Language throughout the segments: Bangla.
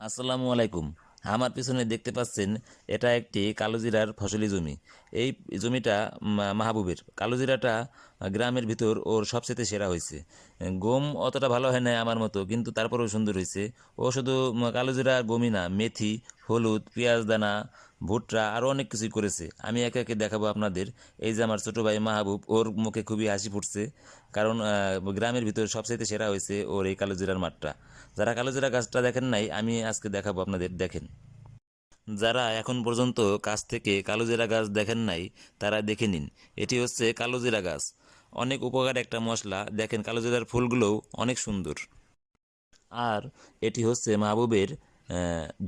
আসসালামু আলাইকুম। আমার পিছনে দেখতে পাচ্ছেন এটা একটি কালোজিরার ফসলি জমি। এই জমিটা মাহবুবের। কালোজিরাটা গ্রামের ভিতর ওর সবচেয়ে সেরা হয়েছে। গম অতটা ভালো হয় না আমার মতো, কিন্তু তারপরেও সুন্দর হয়েছে। ও শুধু কালোজিরা গমই না, মেথি, হলুদ, পেঁয়াজ দানা, ভুট্টা আরও অনেক কিছুই করেছে। আমি একে একে দেখাবো আপনাদের। এই যে আমার ছোট ভাই মাহবুব, ওর মুখে খুবই হাসি ফুটছে, কারণ গ্রামের ভিতর সবচাইতে সেরা হয়েছে ওর এই কালোজিরার মাঠটা। যারা কালোজিরা গাছটা দেখেন নাই, আমি আজকে দেখাবো আপনাদের, দেখেন। যারা এখন পর্যন্ত কাছ থেকে কালোজিরা গাছ দেখেন নাই, তারা দেখে নিন। এটি হচ্ছে কালোজিরা গাছ। অনেক উপকার একটা মশলা। দেখেন কালোজিরার ফুলগুলোও অনেক সুন্দর। আর এটি হচ্ছে মাহবুবের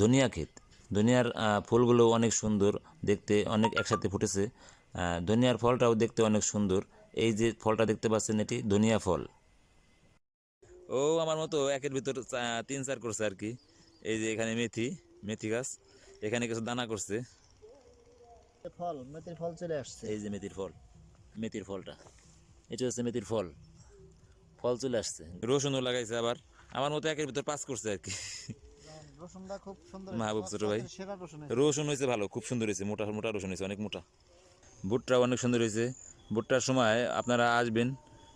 ধনিয়া ক্ষেত। ধনিয়ার ফুলগুলো অনেক সুন্দর দেখতে, অনেক একসাথে ফুটেছে। ধনিয়ার ফলটাও দেখতে অনেক সুন্দর। এই যে ফলটা দেখতে পাচ্ছেন, এটি ধনিয়া ফল। ও আমার মতো একের ভিতর তিন চার করছে আর কি। এই যে এখানে মেথি, মেথি গাছ, এখানে কিছু দানা করছে। মেথির ফল চলে আসছে। এই যে মেথির ফল, মেথির ফলটা, এটা হচ্ছে মেথির ফল। ফল চলে আসছে। রসুনও লাগাইছে আবার। আমার মতো একের ভিতর পাস করছে আর কি। রসুনটা খুব সুন্দর হয়েছে, মাহবুব তোমার ছোট ভাই, চকের সেরা রসুন হয়েছে। রসুন হয়েছে ভালো, খুব সুন্দর হয়েছে, মোটা মোটা রসুন হয়েছে, অনেক মোটা। ভুট্টাও অনেক সুন্দর হয়েছে। ভুট্টার সময় আপনারা আসবেন,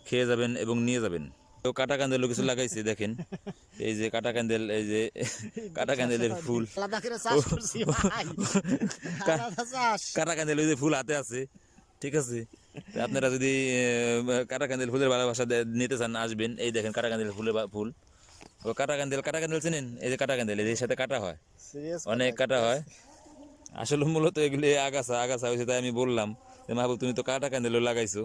খেয়ে যাবেন এবং নিয়ে যাবেন। তো কাটা কান্দেলও কিছু লাগাইছে, দেখেন। এই যে কাটা কান্দেল, এই যে কাটা কান্দেলের ফুল। আলাদা করে ও, চাষ করছি ভাই, আলাদা চাষ। কাটা কান্দেল ওই যে ফুল হাতে আছে, ঠিক আছে। তা আপনারা যদি কাটা কান্দেল ফুলের ভালোবাসা নিতে চান, আসবেন। এই দেখেন কাটা কান্দেল ফুলের ফুল। ও কাটা কান্দেল, কাটা কান্দেল চেনেন? এই যে কাটা কান্দেল, এদের সাথে কাটা হয়, সিরিয়াস অনেক কথা কাটা কিন্তু। হয়। আসলে মূলত এগুলি আগাছা আগাছা হয়েছে, তাই আমি বললাম যে মাহবুব তুমি তো কাটা কান্দেলও লাগাইছো।